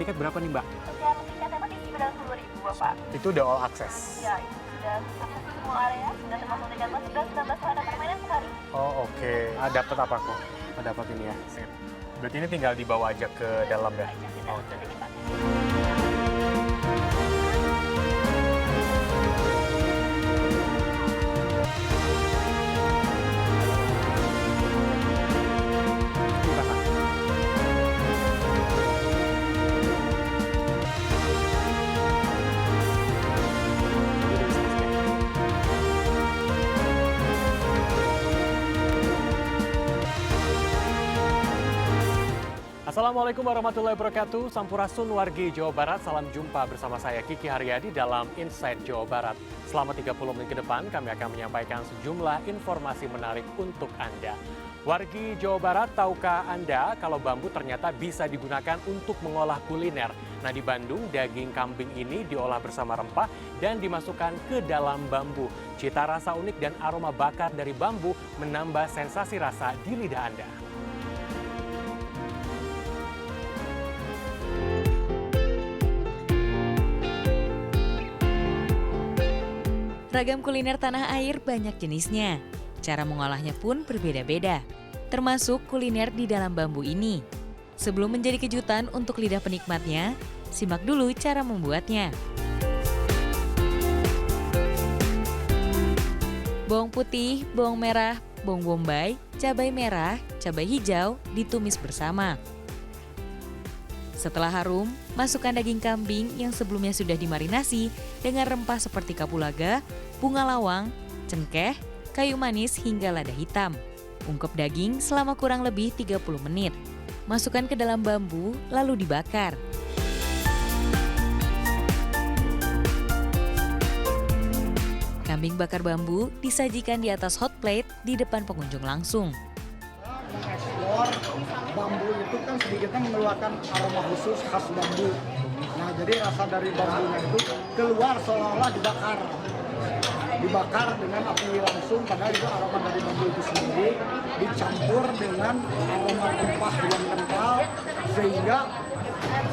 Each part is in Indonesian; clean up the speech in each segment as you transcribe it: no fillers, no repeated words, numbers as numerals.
tiket berapa nih, Mbak? Untuk tiketnya tadi 90.000 Bapak. Itu udah all access? Ya, itu sudah akses semua area, sudah termasuk tiket mas, sudah 19 wahana permainan sekali. Oh, oke. Dapat apa kok? Dapat ini ya. Sip. Berarti ini tinggal dibawa aja ke dalam ya? Oh, oke. Assalamualaikum warahmatullahi wabarakatuh. Sampurasun wargi Jawa Barat. Salam jumpa bersama saya Kiki Haryadi dalam Inside Jawa Barat. Selama 30 menit ke depan kami akan menyampaikan sejumlah informasi menarik untuk Anda. Wargi Jawa Barat, tahukah Anda kalau bambu ternyata bisa digunakan untuk mengolah kuliner? Nah, di Bandung daging kambing ini diolah bersama rempah dan dimasukkan ke dalam bambu. Cita rasa unik dan aroma bakar dari bambu menambah sensasi rasa di lidah Anda. Ragam kuliner tanah air banyak jenisnya. Cara mengolahnya pun berbeda-beda, termasuk kuliner di dalam bambu ini. Sebelum menjadi kejutan untuk lidah penikmatnya, simak dulu cara membuatnya. Bawang putih, bawang merah, bawang bombay, cabai merah, cabai hijau ditumis bersama. Setelah harum, masukkan daging kambing yang sebelumnya sudah dimarinasi dengan rempah seperti kapulaga, bunga lawang, cengkeh, kayu manis hingga lada hitam. Ungkep daging selama kurang lebih 30 menit. Masukkan ke dalam bambu lalu dibakar. Kambing bakar bambu disajikan di atas hot plate di depan pengunjung langsung. Mengeksplor bambu itu kan sedikitnya mengeluarkan aroma khusus khas bambu. Nah, jadi rasa dari bambunya itu keluar seolah-olah dibakar dengan api langsung, padahal itu aroma dari bambu itu sendiri dicampur dengan aroma rempah yang kental sehingga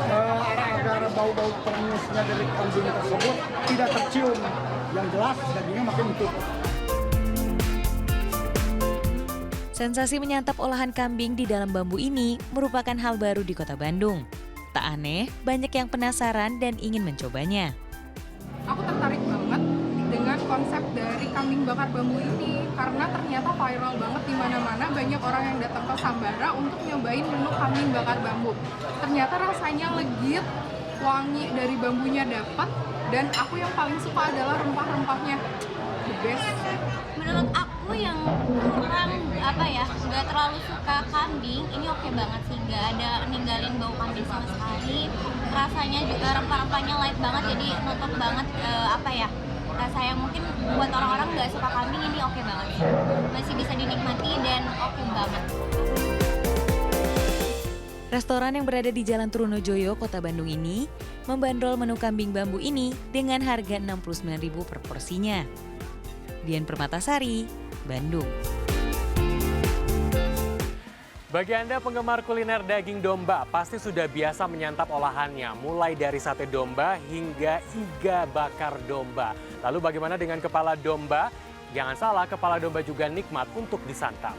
agar bau-bau penyusnya dari kambing tersebut tidak tercium. Yang jelas dagingnya makin empuk. Sensasi menyantap olahan kambing di dalam bambu ini merupakan hal baru di Kota Bandung. Tak aneh, banyak yang penasaran dan ingin mencobanya. Aku tertarik banget dengan konsep dari kambing bakar bambu ini karena ternyata viral banget di mana-mana, banyak orang yang datang ke Sambara untuk nyobain menu kambing bakar bambu. Ternyata rasanya legit, wangi dari bambunya dapat, dan aku yang paling suka adalah rempah-rempahnya. The best. Menurut aku yang kurang nggak terlalu suka kambing, ini oke banget sih, nggak ada ninggalin bau kambing sama sekali. Rasanya juga rempah-rempahnya light banget, jadi nutup banget rasa yang mungkin buat orang-orang nggak suka kambing ini oke banget, masih bisa dinikmati dan oke banget. Restoran yang berada di Jalan Trunojoyo, Kota Bandung ini membandrol menu kambing bambu ini dengan harga Rp69.000 per porsinya. Dian Permatasari, Bandung. Bagi Anda penggemar kuliner daging domba, pasti sudah biasa menyantap olahannya, mulai dari sate domba hingga iga bakar domba. Lalu bagaimana dengan kepala domba? Jangan salah, kepala domba juga nikmat untuk disantap.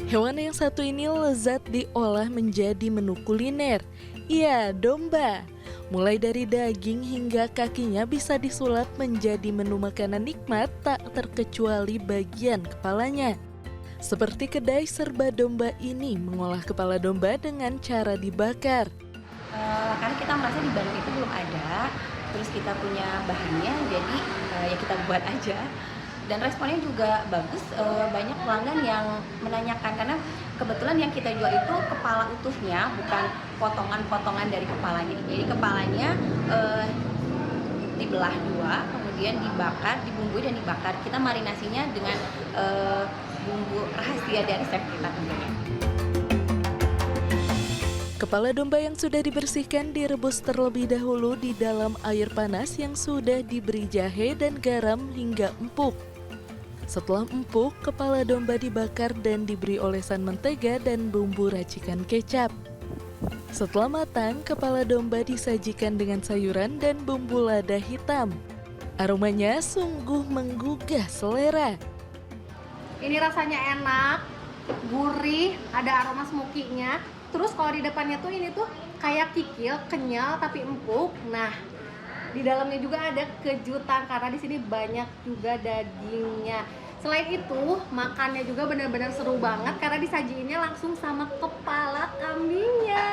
Hewan yang satu ini lezat diolah menjadi menu kuliner. Iya, domba. Mulai dari daging hingga kakinya bisa disulap menjadi menu makanan nikmat tak terkecuali bagian kepalanya. Seperti kedai serba domba ini mengolah kepala domba dengan cara dibakar. Karena kita merasa di Bandung itu belum ada, terus kita punya bahannya, jadi ya kita buat aja. Dan responnya juga bagus, banyak pelanggan yang menanyakan karena kebetulan yang kita jual itu kepala utuhnya, bukan potongan-potongan dari kepalanya. Jadi kepalanya dibelah dua, kemudian dibakar, dibumbui dan dibakar. Kita marinasinya dengan bumbu rahasia dari chef kita tentunya. Kepala domba yang sudah dibersihkan direbus terlebih dahulu di dalam air panas yang sudah diberi jahe dan garam hingga empuk. Setelah empuk, kepala domba dibakar dan diberi olesan mentega dan bumbu racikan kecap. Setelah matang, kepala domba disajikan dengan sayuran dan bumbu lada hitam. Aromanya sungguh menggugah selera. Ini rasanya enak, gurih, ada aroma smoky-nya. Terus kalau di depannya tuh ini tuh kayak kikil, kenyal tapi empuk. Nah, di dalamnya juga ada kejutan karena di sini banyak juga dagingnya. Selain itu, makannya juga benar-benar seru banget karena disajiinnya langsung sama kepala kambingnya.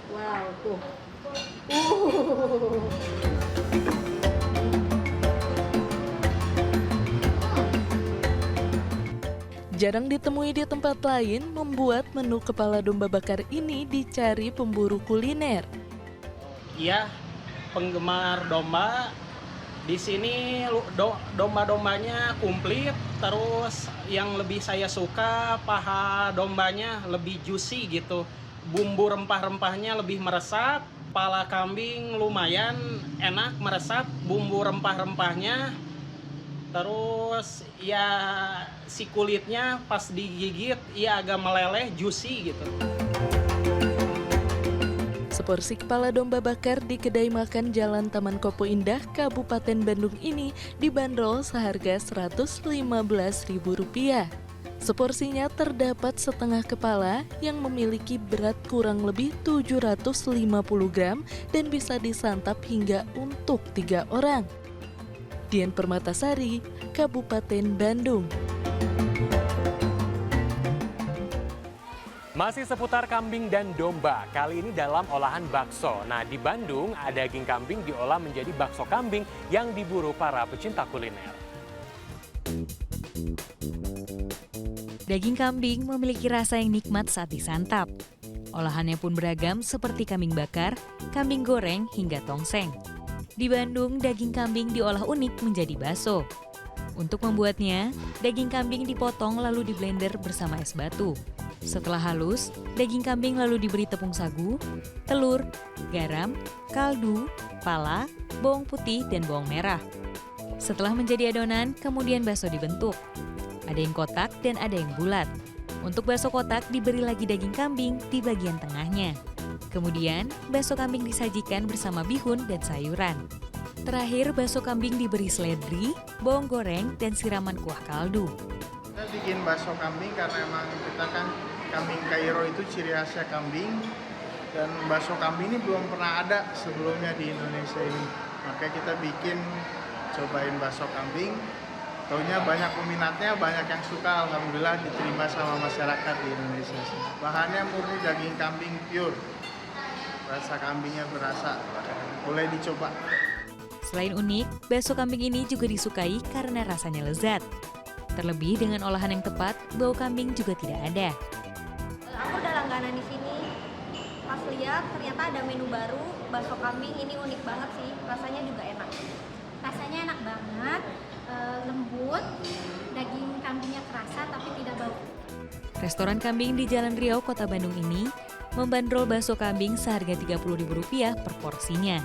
Wow, tuh. Jarang ditemui di tempat lain, membuat menu kepala domba bakar ini dicari pemburu kuliner. Iya, penggemar domba. Di sini domba-dombanya komplit, terus yang lebih saya suka paha dombanya lebih juicy gitu. Bumbu rempah-rempahnya lebih meresap, kepala kambing lumayan enak meresap, bumbu rempah-rempahnya. Terus ya si kulitnya pas digigit ya agak meleleh, juicy gitu. Seporsi kepala domba bakar di kedai makan Jalan Taman Kopo Indah, Kabupaten Bandung ini dibanderol seharga Rp115.000. Seporsinya terdapat setengah kepala yang memiliki berat kurang lebih 750 gram dan bisa disantap hingga untuk 3 orang. Dian Permatasari, Kabupaten Bandung. Masih seputar kambing dan domba, kali ini dalam olahan bakso. Nah, di Bandung, daging kambing diolah menjadi bakso kambing yang diburu para pecinta kuliner. Daging kambing memiliki rasa yang nikmat saat disantap. Olahannya pun beragam seperti kambing bakar, kambing goreng, hingga tongseng. Di Bandung, daging kambing diolah unik menjadi bakso. Untuk membuatnya, daging kambing dipotong lalu diblender bersama es batu. Setelah halus, daging kambing lalu diberi tepung sagu, telur, garam, kaldu, pala, bawang putih, dan bawang merah. Setelah menjadi adonan, kemudian bakso dibentuk. Ada yang kotak dan ada yang bulat. Untuk bakso kotak diberi lagi daging kambing di bagian tengahnya. Kemudian, bakso kambing disajikan bersama bihun dan sayuran. Terakhir, bakso kambing diberi seledri, bawang goreng, dan siraman kuah kaldu. Kita bikin bakso kambing karena emang kita kan kambing Kairo itu ciri khasnya kambing, dan bakso kambing ini belum pernah ada sebelumnya di Indonesia ini. Makanya kita cobain bakso kambing. Taunya banyak peminatnya, banyak yang suka, alhamdulillah diterima sama masyarakat di Indonesia. Bahannya murni daging kambing pure, rasa kambingnya berasa, boleh dicoba. Selain unik, bakso kambing ini juga disukai karena rasanya lezat. Terlebih dengan olahan yang tepat, bau kambing juga tidak ada. Aku udah langganan di sini. Pas lihat ternyata ada menu baru, bakso kambing ini unik banget sih. Rasanya juga enak. Rasanya enak banget, lembut, daging kambingnya kerasa tapi tidak bau. Restoran kambing di Jalan Riau, Kota Bandung ini membandrol bakso kambing seharga Rp30.000 per porsinya.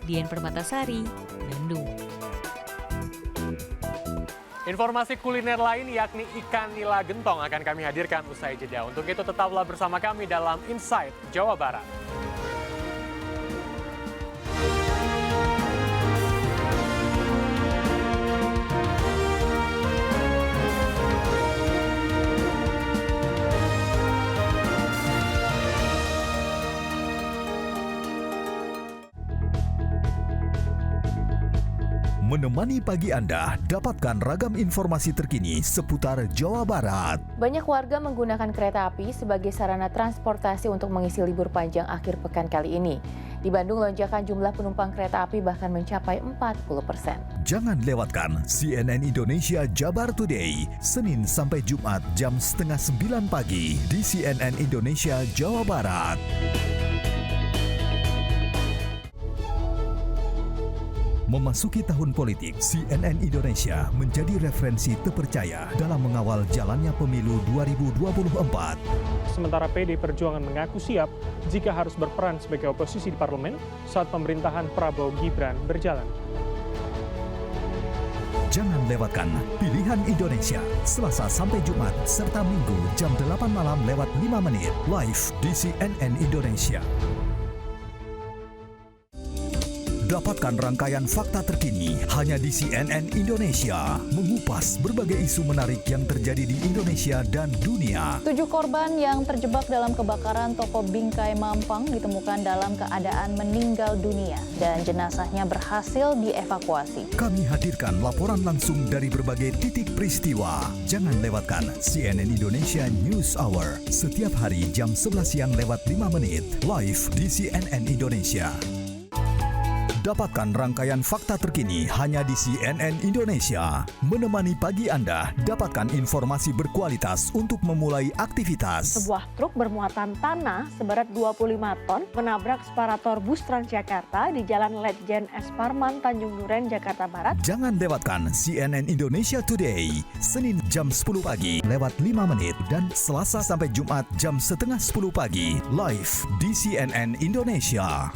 Dian Permatasari, Bandung. Informasi kuliner lain yakni ikan nila gentong akan kami hadirkan usai jeda. Untuk itu tetaplah bersama kami dalam Insight Jawa Barat. Menemani pagi Anda, dapatkan ragam informasi terkini seputar Jawa Barat. Banyak warga menggunakan kereta api sebagai sarana transportasi untuk mengisi libur panjang akhir pekan kali ini. Di Bandung, lonjakan jumlah penumpang kereta api bahkan mencapai 40%. Jangan lewatkan CNN Indonesia Jabar Today, Senin sampai Jumat jam 8:30 pagi di CNN Indonesia Jawa Barat. Memasuki tahun politik, CNN Indonesia menjadi referensi terpercaya dalam mengawal jalannya pemilu 2024. Sementara PD Perjuangan mengaku siap jika harus berperan sebagai oposisi di parlemen saat pemerintahan Prabowo Gibran berjalan. Jangan lewatkan Pilihan Indonesia Selasa sampai Jumat serta Minggu jam 8 malam lewat 5 menit live di CNN Indonesia. Dapatkan rangkaian fakta terkini hanya di CNN Indonesia, mengupas berbagai isu menarik yang terjadi di Indonesia dan dunia. 7 korban yang terjebak dalam kebakaran toko Bingkai Mampang ditemukan dalam keadaan meninggal dunia dan jenazahnya berhasil dievakuasi. Kami hadirkan laporan langsung dari berbagai titik peristiwa. Jangan lewatkan CNN Indonesia News Hour setiap hari jam 11 siang lewat 5 menit live di CNN Indonesia. Dapatkan rangkaian fakta terkini hanya di CNN Indonesia. Menemani pagi Anda, dapatkan informasi berkualitas untuk memulai aktivitas. Sebuah truk bermuatan tanah seberat 25 ton menabrak separator bus Transjakarta di Jalan Letjen S. Parman, Tanjung Duren, Jakarta Barat. Jangan lewatkan CNN Indonesia Today, Senin jam 10 pagi lewat 5 menit dan Selasa sampai Jumat jam setengah 10 pagi live di CNN Indonesia.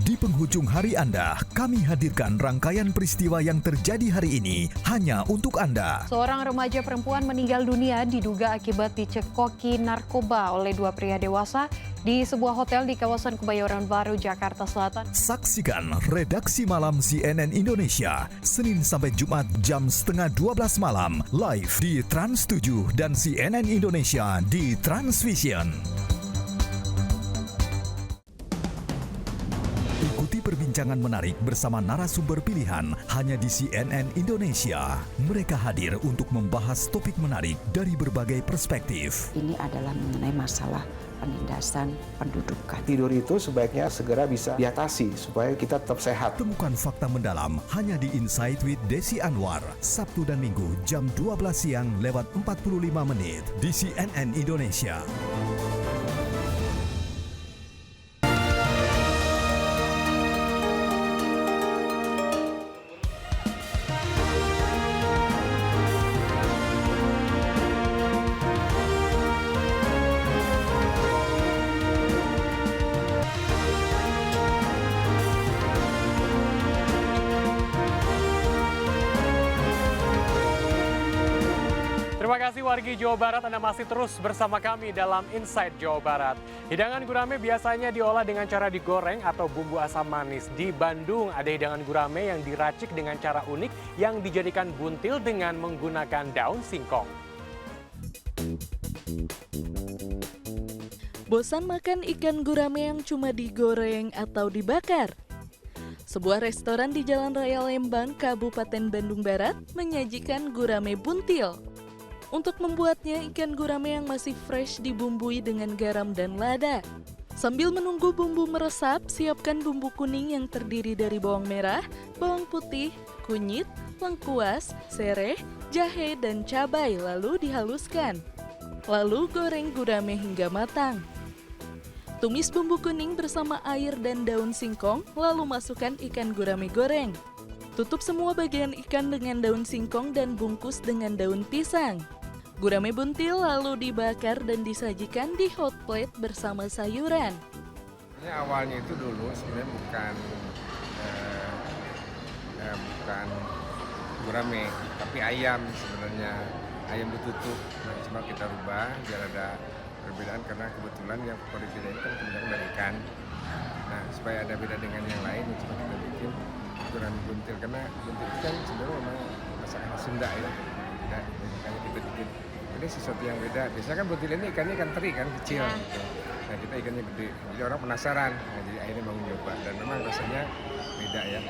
Di penghujung hari Anda, kami hadirkan rangkaian peristiwa yang terjadi hari ini hanya untuk Anda. Seorang remaja perempuan meninggal dunia diduga akibat dicekoki narkoba oleh 2 pria dewasa di sebuah hotel di kawasan Kebayoran Baru, Jakarta Selatan. Saksikan Redaksi Malam CNN Indonesia, Senin sampai Jumat jam setengah 12 malam, live di Trans 7 dan CNN Indonesia di Transvision. Ikuti perbincangan menarik bersama narasumber pilihan hanya di CNN Indonesia. Mereka hadir untuk membahas topik menarik dari berbagai perspektif. Ini adalah mengenai masalah penindasan pendudukan. Tidur itu sebaiknya segera bisa diatasi supaya kita tetap sehat. Temukan fakta mendalam hanya di Insight with Desi Anwar, Sabtu dan Minggu jam 12 siang lewat 45 menit di CNN Indonesia. Terima kasih wargi Jawa Barat, Anda masih terus bersama kami dalam Inside Jawa Barat. Hidangan gurame biasanya diolah dengan cara digoreng atau bumbu asam manis. Di Bandung ada hidangan gurame yang diracik dengan cara unik yang dijadikan buntil dengan menggunakan daun singkong. Bosan makan ikan gurame yang cuma digoreng atau dibakar? Sebuah restoran di Jalan Raya Lembang, Kabupaten Bandung Barat menyajikan gurame buntil. Untuk membuatnya, ikan gurame yang masih fresh dibumbui dengan garam dan lada. Sambil menunggu bumbu meresap, siapkan bumbu kuning yang terdiri dari bawang merah, bawang putih, kunyit, lengkuas, sereh, jahe, dan cabai, lalu dihaluskan. Lalu goreng gurame hingga matang. Tumis bumbu kuning bersama air dan daun singkong, lalu masukkan ikan gurame goreng. Tutup semua bagian ikan dengan daun singkong dan bungkus dengan daun pisang. Gurame buntil lalu dibakar dan disajikan di hot plate bersama sayuran. Awalnya itu dulu sebenarnya bukan gurame, tapi ayam sebenarnya. Ayam ditutup, nah cuma kita rubah biar ada perbedaan karena kebetulan yang favorit kita ini kan kebanyakan dari ikan. Nah supaya ada beda dengan yang lain, cuma kita bikin gurame buntil karena buntil itu kan sebenarnya memang masakan Sunda ya. Nah, makanya kita bikin ini sesuatu yang beda. Biasanya kan buntil ini ikannya ikan teri kan kecil gitu. Nah kita ikannya gede, jadi orang penasaran. Nah jadi akhirnya mau nyoba dan memang rasanya beda ya.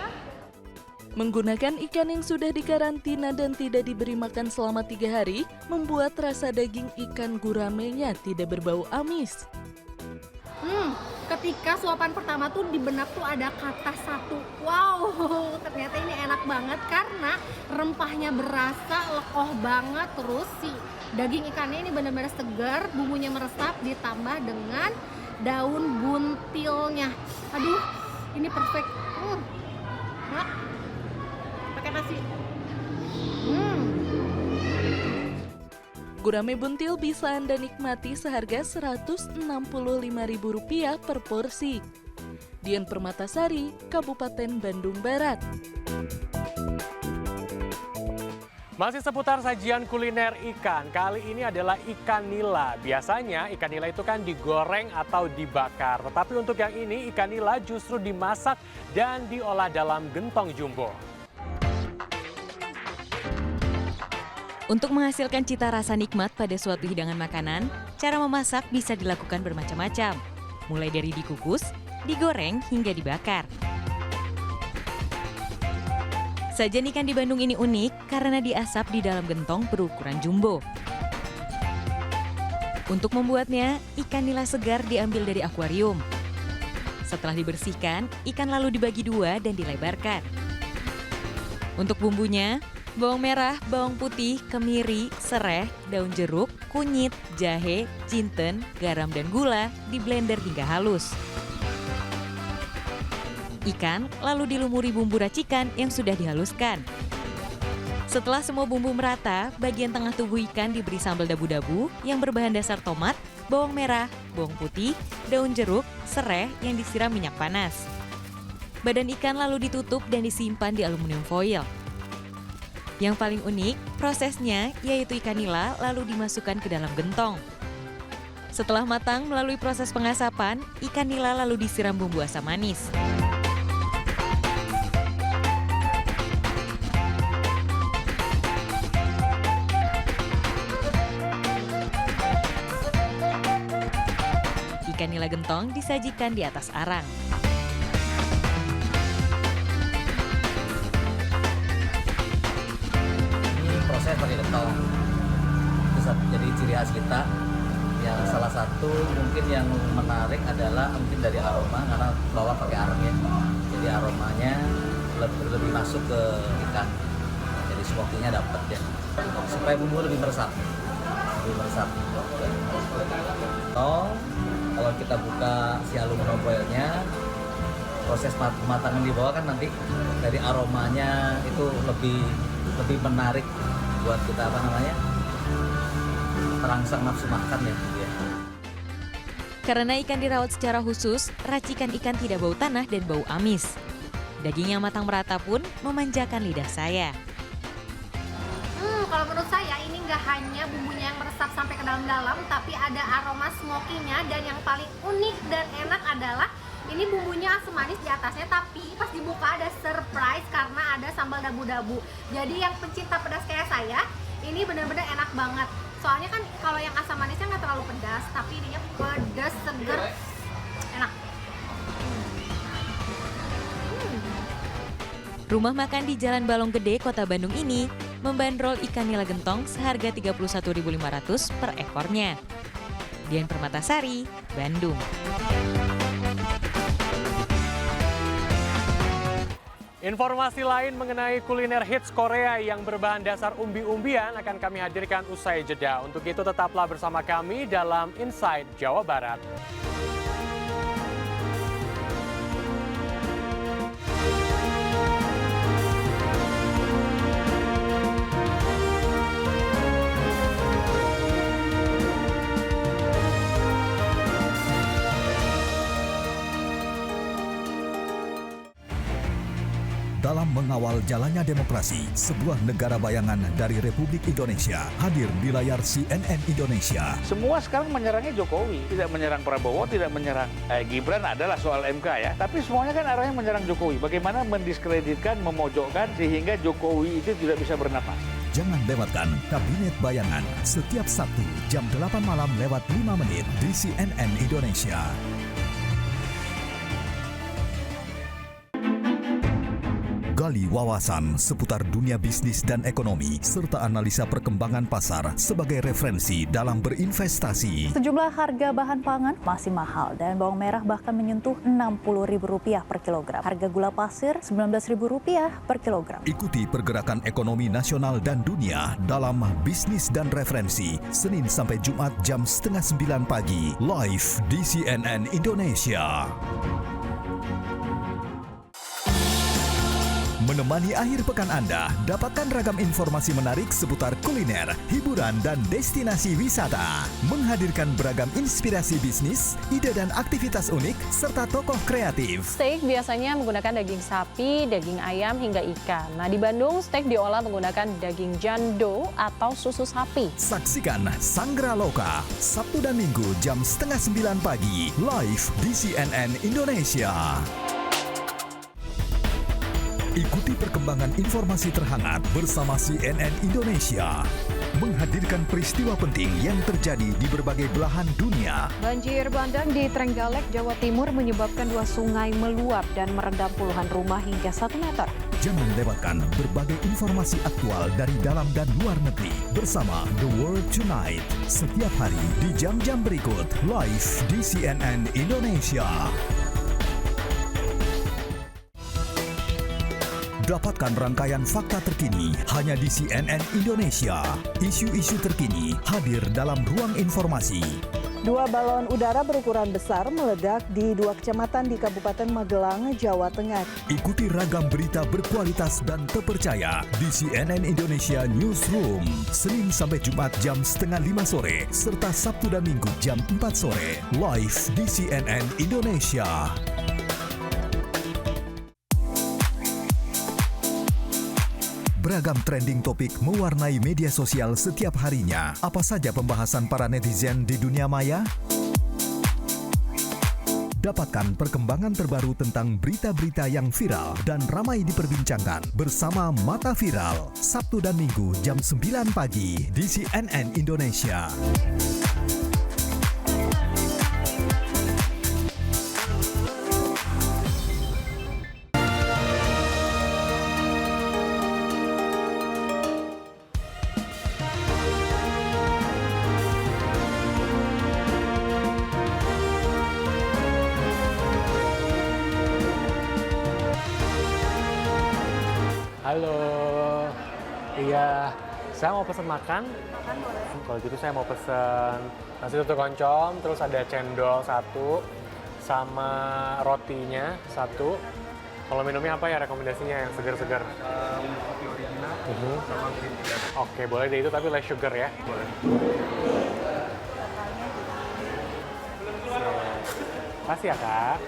Menggunakan ikan yang sudah dikarantina dan tidak diberi makan selama 3 hari, membuat rasa daging ikan guramenya tidak berbau amis. Ketika suapan pertama tuh di benak tuh ada kata satu, wow, ternyata ini enak banget karena rempahnya berasa, lekoh banget, terus si daging ikannya ini benar-benar segar, bumbunya meresap ditambah dengan daun buntilnya. Aduh, ini perfect. Nah, pakai nasi. Gurame buntil bisa Anda nikmati seharga Rp165.000 per porsi. Dian Permatasari, Kabupaten Bandung Barat. Masih seputar sajian kuliner ikan, kali ini adalah ikan nila. Biasanya ikan nila itu kan digoreng atau dibakar. Tetapi untuk yang ini ikan nila justru dimasak dan diolah dalam gentong jumbo. Untuk menghasilkan cita rasa nikmat pada suatu hidangan makanan, cara memasak bisa dilakukan bermacam-macam. Mulai dari dikukus, digoreng, hingga dibakar. Sajian ikan di Bandung ini unik karena diasap di dalam gentong berukuran jumbo. Untuk membuatnya, ikan nila segar diambil dari akuarium. Setelah dibersihkan, ikan lalu dibagi dua dan dilebarkan. Untuk bumbunya, bawang merah, bawang putih, kemiri, sereh, daun jeruk, kunyit, jahe, jinten, garam, dan gula di blender hingga halus. Ikan lalu dilumuri bumbu racikan yang sudah dihaluskan. Setelah semua bumbu merata, bagian tengah tubuh ikan diberi sambal dabu-dabu yang berbahan dasar tomat, bawang merah, bawang putih, daun jeruk, sereh yang disiram minyak panas. Badan ikan lalu ditutup dan disimpan di aluminium foil. Yang paling unik, prosesnya yaitu ikan nila lalu dimasukkan ke dalam gentong. Setelah matang melalui proses pengasapan, ikan nila lalu disiram bumbu asam manis. Ikan nila gentong disajikan di atas arang. Ini proses pakai gentong. Itu jadi ciri khas kita. Yang salah satu mungkin yang menarik adalah mungkin dari aroma karena bawah pakai arang ya. Jadi aromanya lebih masuk ke ikan. Jadi smokinya dapat ya. Supaya bumbu lebih meresap. Kalau kita buka si aluminium foilnya, proses pematangan di bawah kan nanti dari aromanya itu lebih menarik buat kita terangsang nafsu makan ya. Karena ikan dirawat secara khusus, racikan ikan tidak bau tanah dan bau amis. Daging yang matang merata pun memanjakan lidah saya. Kalau menurut saya ini nggak hanya bumbunya yang meresap sampai ke dalam-dalam, tapi ada aroma smokinya, dan yang paling unik dan enak adalah ini bumbunya asam manis di atasnya, tapi pas dibuka ada surprise karena ada sambal dabu-dabu. Jadi yang pencinta pedas kayak saya, ini benar-benar enak banget. Soalnya kan kalau yang asam manisnya nggak terlalu pedas, tapi ininya pedas, seger, enak. Rumah makan di Jalan Balong Gede, Kota Bandung ini membandrol ikan nila gentong seharga Rp31.500 per ekornya. Dian Permatasari, Bandung. Informasi lain mengenai kuliner hits Korea yang berbahan dasar umbi-umbian akan kami hadirkan usai jeda. Untuk itu tetaplah bersama kami dalam Inside Jawa Barat. Dalam mengawal jalannya demokrasi, sebuah negara bayangan dari Republik Indonesia hadir di layar CNN Indonesia. Semua sekarang menyerangnya Jokowi, tidak menyerang Prabowo, tidak menyerang Gibran adalah soal MK ya. Tapi semuanya kan arahnya menyerang Jokowi. Bagaimana mendiskreditkan, memojokkan sehingga Jokowi itu tidak bisa bernapas. Jangan lewatkan Kabinet Bayangan setiap Sabtu jam 8 malam lewat 5 menit di CNN Indonesia. Gali wawasan seputar dunia bisnis dan ekonomi, serta analisa perkembangan pasar sebagai referensi dalam berinvestasi. Sejumlah harga bahan pangan masih mahal dan bawang merah bahkan menyentuh Rp60.000 per kilogram. Harga gula pasir Rp19.000 per kilogram. Ikuti pergerakan ekonomi nasional dan dunia dalam Bisnis dan Referensi, Senin sampai Jumat jam 8:30 pagi, live di CNN Indonesia. Menemani akhir pekan Anda, dapatkan ragam informasi menarik seputar kuliner, hiburan, dan destinasi wisata. Menghadirkan beragam inspirasi bisnis, ide dan aktivitas unik, serta tokoh kreatif. Steak biasanya menggunakan daging sapi, daging ayam, hingga ikan. Nah, di Bandung, steak diolah menggunakan daging jando atau susu sapi. Saksikan Sanggra Loka, Sabtu dan Minggu jam 8:30 pagi, live di CNN Indonesia. Ikuti perkembangan informasi terhangat bersama CNN Indonesia. Menghadirkan peristiwa penting yang terjadi di berbagai belahan dunia. Banjir bandang di Trenggalek, Jawa Timur menyebabkan 2 sungai meluap dan merendam puluhan rumah hingga 1 meter. Jangan lewatkan berbagai informasi aktual dari dalam dan luar negeri bersama The World Tonight. Setiap hari di jam-jam berikut, live di CNN Indonesia. Dapatkan rangkaian fakta terkini hanya di CNN Indonesia. Isu-isu terkini hadir dalam ruang informasi. 2 balon udara berukuran besar meledak di 2 kecamatan di Kabupaten Magelang, Jawa Tengah. Ikuti ragam berita berkualitas dan terpercaya di CNN Indonesia Newsroom. Senin sampai Jumat jam 4:30 sore, serta Sabtu dan Minggu jam 4 sore. Live di CNN Indonesia. Beragam trending topik mewarnai media sosial setiap harinya. Apa saja pembahasan para netizen di dunia maya? Dapatkan perkembangan terbaru tentang berita-berita yang viral dan ramai diperbincangkan bersama Mata Viral, Sabtu dan Minggu jam 9 pagi di CNN Indonesia. Halo, iya, saya mau pesen makan. Kalau gitu saya mau pesen nasi tutuk oncom, terus ada cendol 1, sama rotinya 1. Kalau minumnya apa ya rekomendasinya yang segar-segar? Kopi original sama green tea. Oke, boleh deh itu tapi less sugar ya. Boleh. Kasih ya Kak.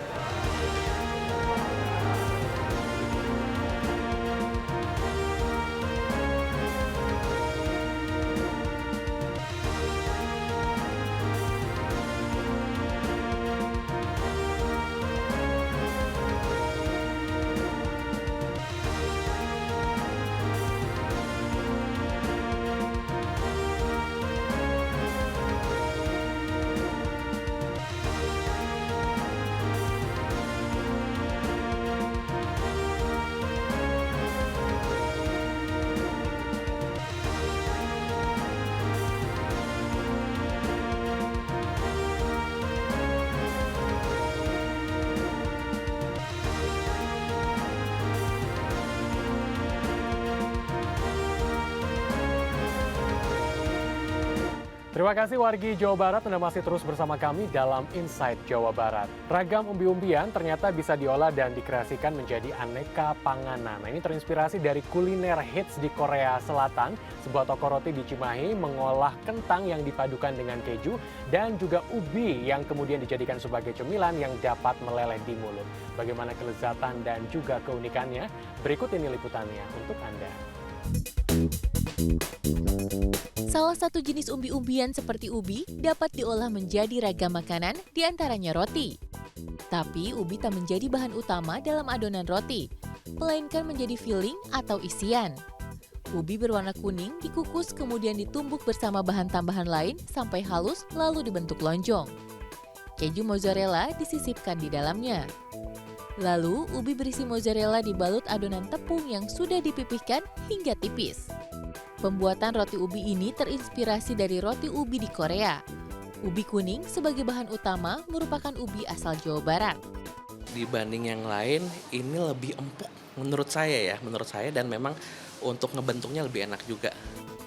Terima kasih wargi Jawa Barat, Anda masih terus bersama kami dalam Insight Jawa Barat. Ragam umbi-umbian ternyata bisa diolah dan dikreasikan menjadi aneka panganan. Nah, ini terinspirasi dari kuliner hits di Korea Selatan. Sebuah toko roti di Cimahi mengolah kentang yang dipadukan dengan keju dan juga ubi yang kemudian dijadikan sebagai cemilan yang dapat meleleh di mulut. Bagaimana kelezatan dan juga keunikannya? Berikut ini liputannya untuk Anda. Salah satu jenis umbi-umbian seperti ubi dapat diolah menjadi ragam makanan, diantaranya roti. Tapi ubi tak menjadi bahan utama dalam adonan roti, melainkan menjadi filling atau isian. Ubi berwarna kuning dikukus kemudian ditumbuk bersama bahan tambahan lain sampai halus lalu dibentuk lonjong. Keju mozzarella disisipkan di dalamnya. Lalu ubi berisi mozzarella dibalut adonan tepung yang sudah dipipihkan hingga tipis. Pembuatan roti ubi ini terinspirasi dari roti ubi di Korea. Ubi kuning sebagai bahan utama merupakan ubi asal Jawa Barat. Dibanding yang lain, ini lebih empuk menurut saya dan memang untuk ngebentuknya lebih enak juga.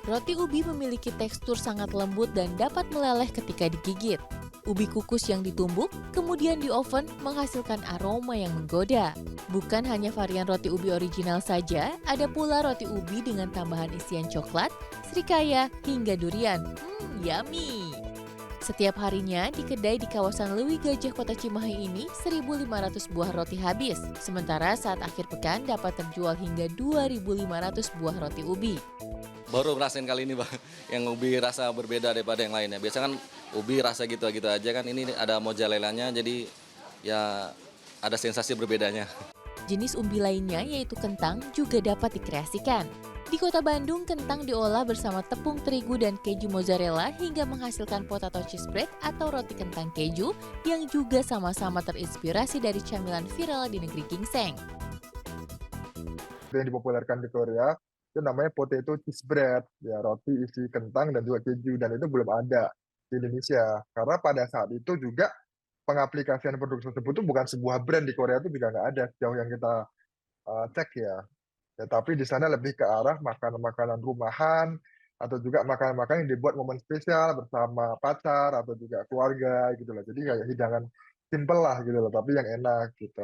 Roti ubi memiliki tekstur sangat lembut dan dapat meleleh ketika digigit. Ubi kukus yang ditumbuk, kemudian di oven menghasilkan aroma yang menggoda. Bukan hanya varian roti ubi original saja, ada pula roti ubi dengan tambahan isian coklat, srikaya, hingga durian. Yummy! Setiap harinya di kedai di kawasan Lewi Gajah Kota Cimahi ini 1.500 buah roti habis. Sementara saat akhir pekan dapat terjual hingga 2.500 buah roti ubi. Baru ngerasain kali ini, Bang, yang ubi rasa berbeda daripada yang lainnya. Biasanya kan ubi rasa gitu-gitu aja kan, ini ada mozzarella-nya, jadi ya ada sensasi berbedanya. Jenis umbi lainnya yaitu kentang juga dapat dikreasikan. Di Kota Bandung, kentang diolah bersama tepung terigu dan keju mozzarella hingga menghasilkan potato cheese bread atau roti kentang keju yang juga sama-sama terinspirasi dari camilan viral di negeri ginseng. Yang dipopulerkan di Korea itu namanya potato cheese bread, ya roti isi kentang dan juga keju, dan itu belum ada di Indonesia. Karena pada saat itu juga pengaplikasian produk tersebut itu bukan sebuah brand di Korea, itu juga nggak ada sejauh yang kita cek ya. Tapi di sana lebih ke arah makanan-makanan rumahan atau juga makanan-makanan yang dibuat momen spesial bersama pacar atau juga keluarga gitu loh. Jadi kayak hidangan simple lah gitu loh, tapi yang enak gitu.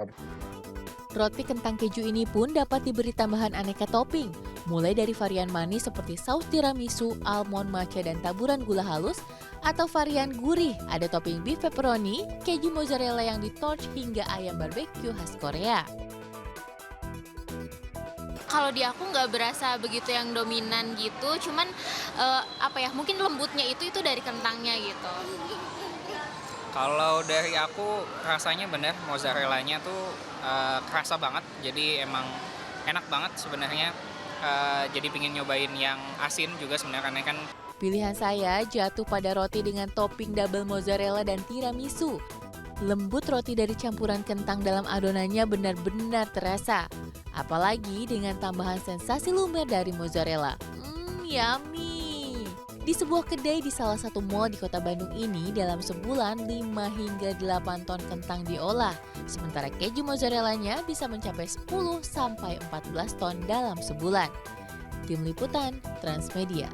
Roti kentang keju ini pun dapat diberi tambahan aneka topping, mulai dari varian manis seperti saus tiramisu, almond, matcha, dan taburan gula halus, atau varian gurih, ada topping beef pepperoni, keju mozzarella yang di-torch, hingga ayam barbeque khas Korea. Kalau di aku nggak berasa begitu yang dominan gitu, cuman mungkin lembutnya itu dari kentangnya gitu. Kalau dari aku rasanya bener mozzarellanya tuh kerasa banget, jadi emang enak banget sebenarnya. Jadi pingin nyobain yang asin juga sebenarnya, karena kan Pilihan saya jatuh pada roti dengan topping double mozzarella dan tiramisu. Lembut roti dari campuran kentang dalam adonannya benar-benar terasa. Apalagi dengan tambahan sensasi lumer dari mozzarella. Yummy! Di sebuah kedai di salah satu mall di Kota Bandung ini, dalam sebulan 5 hingga 8 ton kentang diolah. Sementara keju mozzarellanya bisa mencapai 10 sampai 14 ton dalam sebulan. Tim Liputan, Transmedia.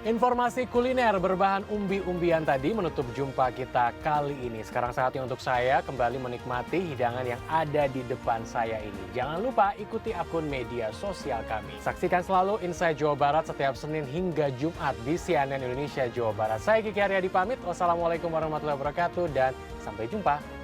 Informasi kuliner berbahan umbi-umbian tadi menutup jumpa kita kali ini. Sekarang saatnya untuk saya kembali menikmati hidangan yang ada di depan saya ini. Jangan lupa ikuti akun media sosial kami. Saksikan selalu Inside Jawa Barat setiap Senin hingga Jumat di CNN Indonesia Jawa Barat. Saya Kiki Haryadi pamit. Wassalamualaikum warahmatullahi wabarakatuh dan sampai jumpa.